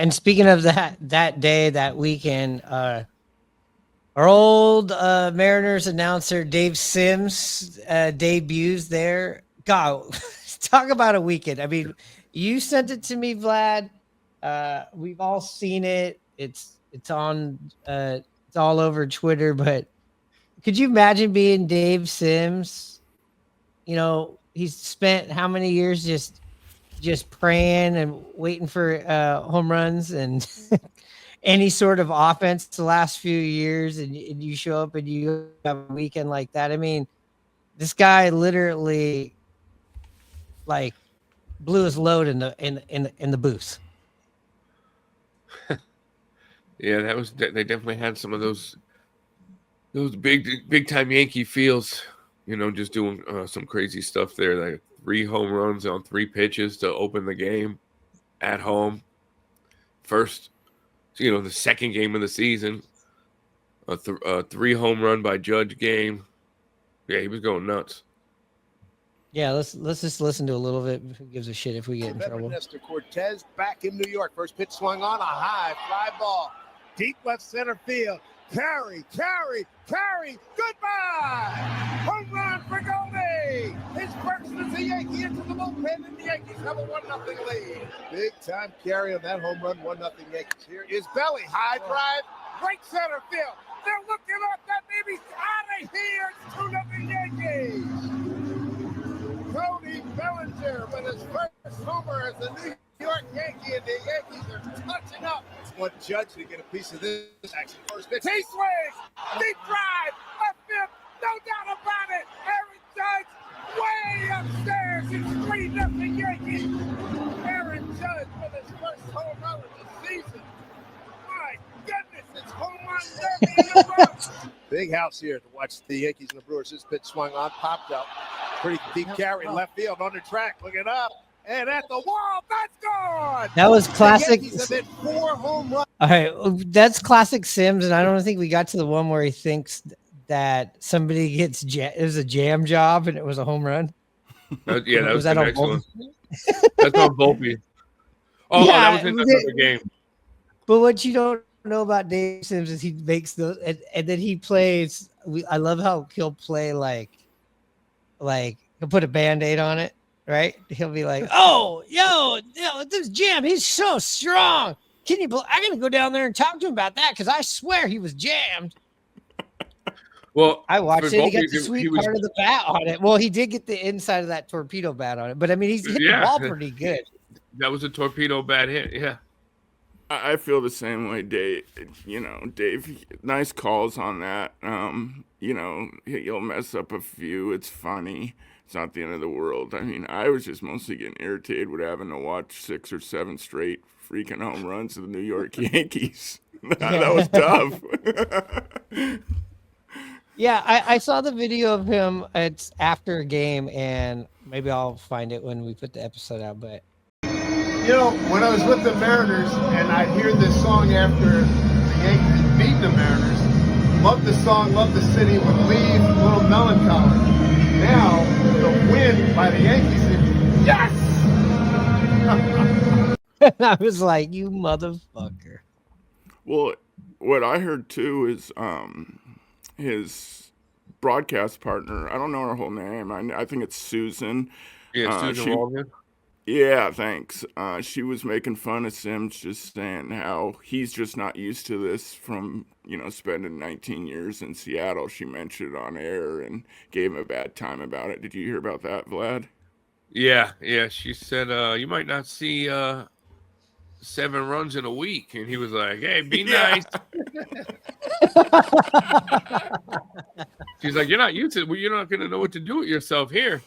and speaking of that day, that weekend, our old Mariners announcer Dave Sims debuts there. God, talk about a weekend. I mean, you sent it to me, Vlad. We've all seen it. It's on it's all over Twitter. But could you imagine being Dave Sims? You know, he's spent how many years just praying and waiting for home runs and any sort of offense the last few years, and you show up and you have a weekend like that. I mean, this guy literally like blew his load in the booth. Yeah, they definitely had some of those big time Yankee feels. Just doing some crazy stuff there. Like 3 home runs on 3 pitches to open the game at home. First, the second game of the season, a 3 home run by Judge game. Yeah, he was going nuts. Yeah, let's just listen to a little bit. Who gives a shit if we get in trouble? Nestor Cortez back in New York. First pitch swung on, a high fly ball. Deep left center field. Carry. Goodbye. Home run for Goldie. His first as a Yankee into the bullpen, and the Yankees have a 1-0 lead. Big time carry on that home run. 1-0 Yankees. Here is Belly. High drive. Right center field. They're looking up. That baby's out of here. It's 2-0 Yankees. Cody Bellinger with his first homer as a New York Yankee, and the Yankees are touching up. One Judge to get a piece of this action. First pitch. He swings. Deep drive. Up field. No doubt about it. Aaron Judge way upstairs. It's 3-0 Yankees. Aaron Judge with his first home run of the season. My goodness, it's home run derby in the row. Big house here to watch the Yankees and the Brewers. This pitch swung on, popped up. Pretty deep carry, left field, on the track, looking up, and at the wall, that's gone! That was classic. The Yankees have hit 4 home runs. All right, that's classic Sims, and I don't think we got to the one where he thinks that somebody gets it was a jam job and it was a home run. Yeah, that was the next one. That's on Volpe. Oh, yeah, that was in another game. But what you don't know about Dave Sims is he makes those, and then he plays. I love how he'll play like he'll put a Band-Aid on it, right? He'll be like, "Oh, yo, this jam, he's so strong. Can you? I'm gonna go down there and talk to him about that because I swear he was jammed." Well, I watched it. He got the sweet part of the bat on it. Well, he did get the inside of that torpedo bat on it, but I mean, he's hit the ball pretty good. That was a torpedo bat hit. Yeah. I feel the same way, Dave. Dave, nice calls on that. He'll mess up a few. It's funny. It's not the end of the world. I mean, I was just mostly getting irritated with having to watch 6 or 7 straight freaking home runs of the New York Yankees. That was tough. Yeah, I saw the video of him. It's after a game, and maybe I'll find it when we put the episode out. But when I was with the Mariners and I'd hear this song after the Yankees beat the Mariners, love the song, love the city, would leave a little melancholy. Now, the win by the Yankees, yes! I was like, you motherfucker. Well, what I heard too is his broadcast partner, I don't know her whole name. I think it's Susan. Yeah, Susan Waldman. Yeah, thanks. She was making fun of Sims, just saying how he's just not used to this from, spending 19 years in Seattle. She mentioned it on air and gave him a bad time about it. Did you hear about that, Vlad? Yeah. She said, you might not see 7 runs in a week. And he was like, hey, be nice. She's like, you're not used to it. Well, you're not going to know what to do with yourself here.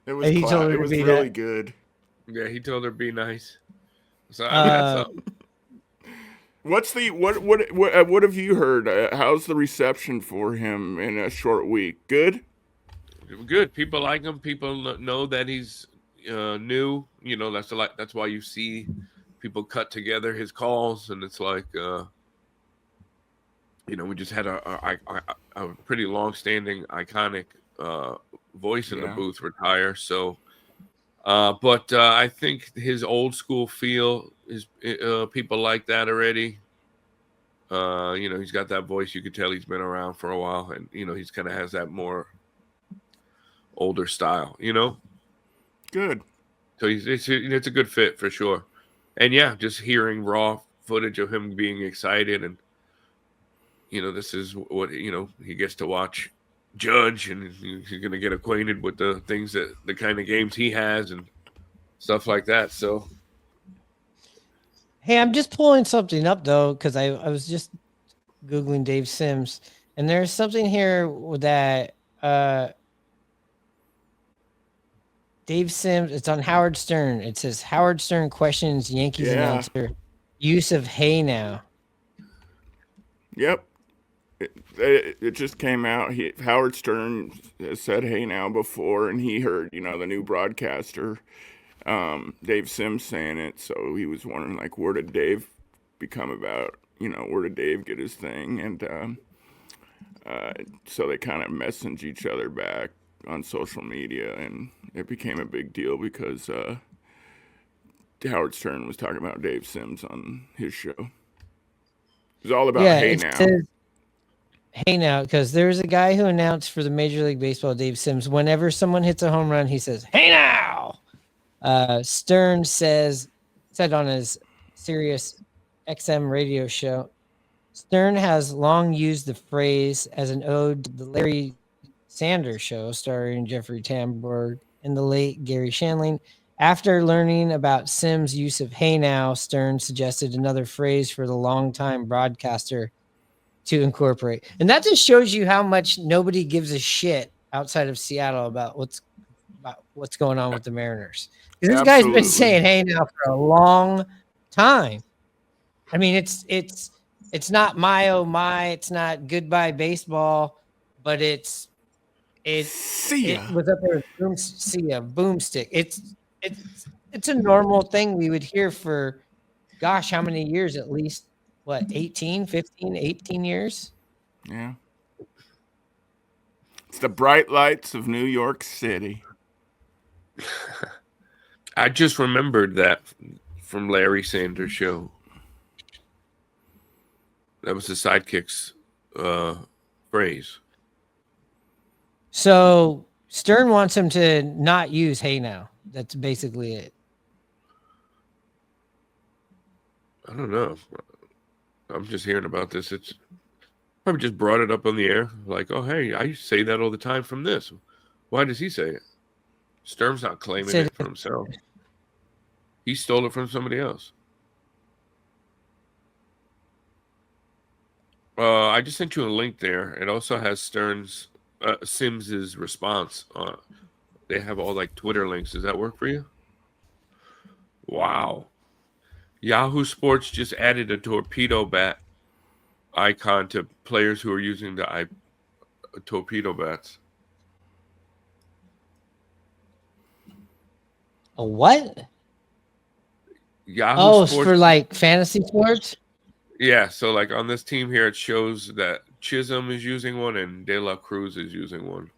It was really good. Yeah, he told her be nice. So that's what have you heard? How's the reception for him in a short week? Good. Good. People like him. People know that he's new. That's why you see people cut together his calls, and it's like we just had a pretty long-standing iconic voice in the booth retire. So But I think his old school feel is people like that already. He's got that voice. You could tell he's been around for a while, and he's kind of has that more older style. Good. So it's a good fit for sure. And yeah, just hearing raw footage of him being excited, and this is what he gets to watch Judge, and he's going to get acquainted with the things the kind of games he has and stuff like that. So Hey, I'm just pulling something up though, because I was just Googling Dave Sims, and there's something here that Dave Sims, it's on Howard Stern. It says Howard Stern questions Yankees Yeah. announcer use of "Hey Now." Yep. It just came out. Howard Stern has said "Hey Now" before, and he heard the new broadcaster, Dave Sims, saying it. So he was wondering like, where did Dave become about? Where did Dave get his thing? And so they kind of messaged each other back on social media, and it became a big deal because Howard Stern was talking about Dave Sims on his show. It was all about "Hey it Now." says "Hey Now" because there's a guy who announced for the Major League Baseball, Dave Sims. Whenever someone hits a home run, he says "Hey Now." Stern said on his Sirius XM radio show, Stern has long used the phrase as an ode to the Larry Sanders Show, starring Jeffrey Tambor and the late Gary Shandling. After learning about Sims' use of "Hey Now," Stern suggested another phrase for the longtime broadcaster to incorporate. And that just shows you how much nobody gives a shit outside of Seattle about what's going on with the Mariners. Because this guy's been Absolutely. saying "Hey Now" for a long time. I mean, it's not my oh my, it's not goodbye baseball, but it See ya. was up there with boomstick. It's a normal thing we would hear for gosh, how many years? At least what, 18, 15, 18 years? Yeah. It's the bright lights of New York City. I just remembered that from Larry Sanders' show. That was the sidekick's phrase. So Stern wants him to not use "Hey Now." That's basically it. I don't know. I'm just hearing about this. It's probably just brought it up on the air. Like, oh, hey, I say that all the time from this. Why does he say it? Stern's not claiming it for himself. He stole it from somebody else. I just sent you a link there. It also has Sims's response. They have all like Twitter links. Does that work for you? Wow. Yahoo Sports just added a torpedo bat icon to players who are using the torpedo bats. A what? Yahoo Sports for like fantasy sports? Yeah, so like on this team here, it shows that Chisholm is using one and De La Cruz is using one.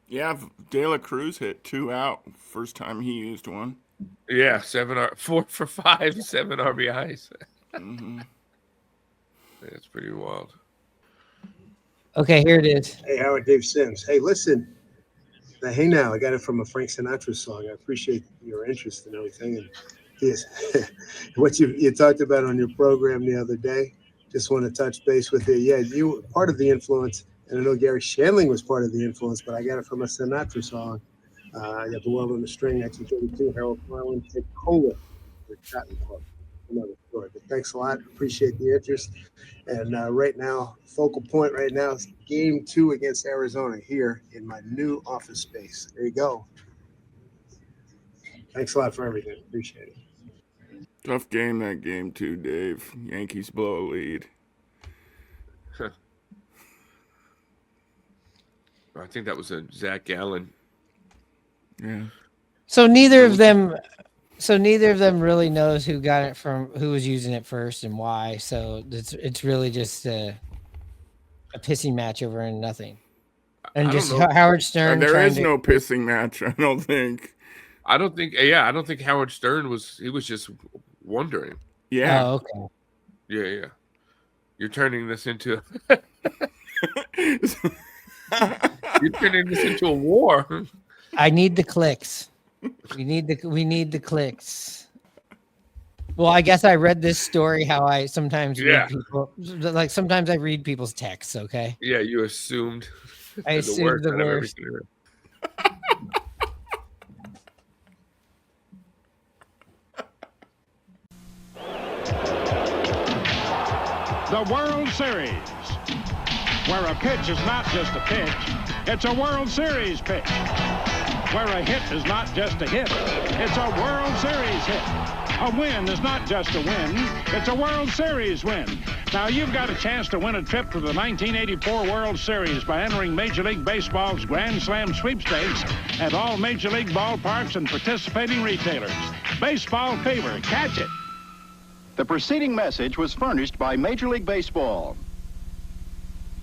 Yeah, De La Cruz hit 2 out first time he used one. Yeah, 4 for 5, 7 RBIs. Mm-hmm. That's pretty wild. Okay, here it is. Hey, Howard, Dave Sims. Hey, listen. The "Hey Now," I got it from a Frank Sinatra song. I appreciate your interest and everything. And yes, what you talked about on your program the other day, just want to touch base with you. Yeah, you were part of the influence, and I know Gary Shandling was part of the influence, but I got it from a Sinatra song. I got "The World on the String," 1932, Harold Carlin, Ted Cola, the Cotton Club. Another story. But thanks a lot. Appreciate the interest. And right now, focal point right now is Game 2 against Arizona here in my new office space. There you go. Thanks a lot for everything. Appreciate it. Tough game, that game too, Dave. Yankees blow a lead. I think that was a Zach Gallen. Yeah. So neither of them really knows who was using it first and why. So it's really just a pissing match over and nothing. And I just don't know. Howard Stern. There trying is to, no pissing match, I don't think. I don't think. Yeah, I don't think Howard Stern was. He was just wondering. Yeah. Oh, okay. Yeah. You're turning this into. You're turning this into a war. I need the clicks. We need the clicks. Well, I guess I read this story how I sometimes read people, like sometimes I read people's texts, okay? Yeah, you assumed. I assumed the out of worst. everything. The World Series, where a pitch is not just a pitch, it's a World Series pitch. Where a hit is not just a hit, it's a World Series hit. A win is not just a win, it's a World Series win. Now you've got a chance to win a trip to the 1984 World Series by entering Major League Baseball's Grand Slam sweepstakes at all Major League ballparks and participating retailers. Baseball fever, catch it. The preceding message was furnished by Major League Baseball.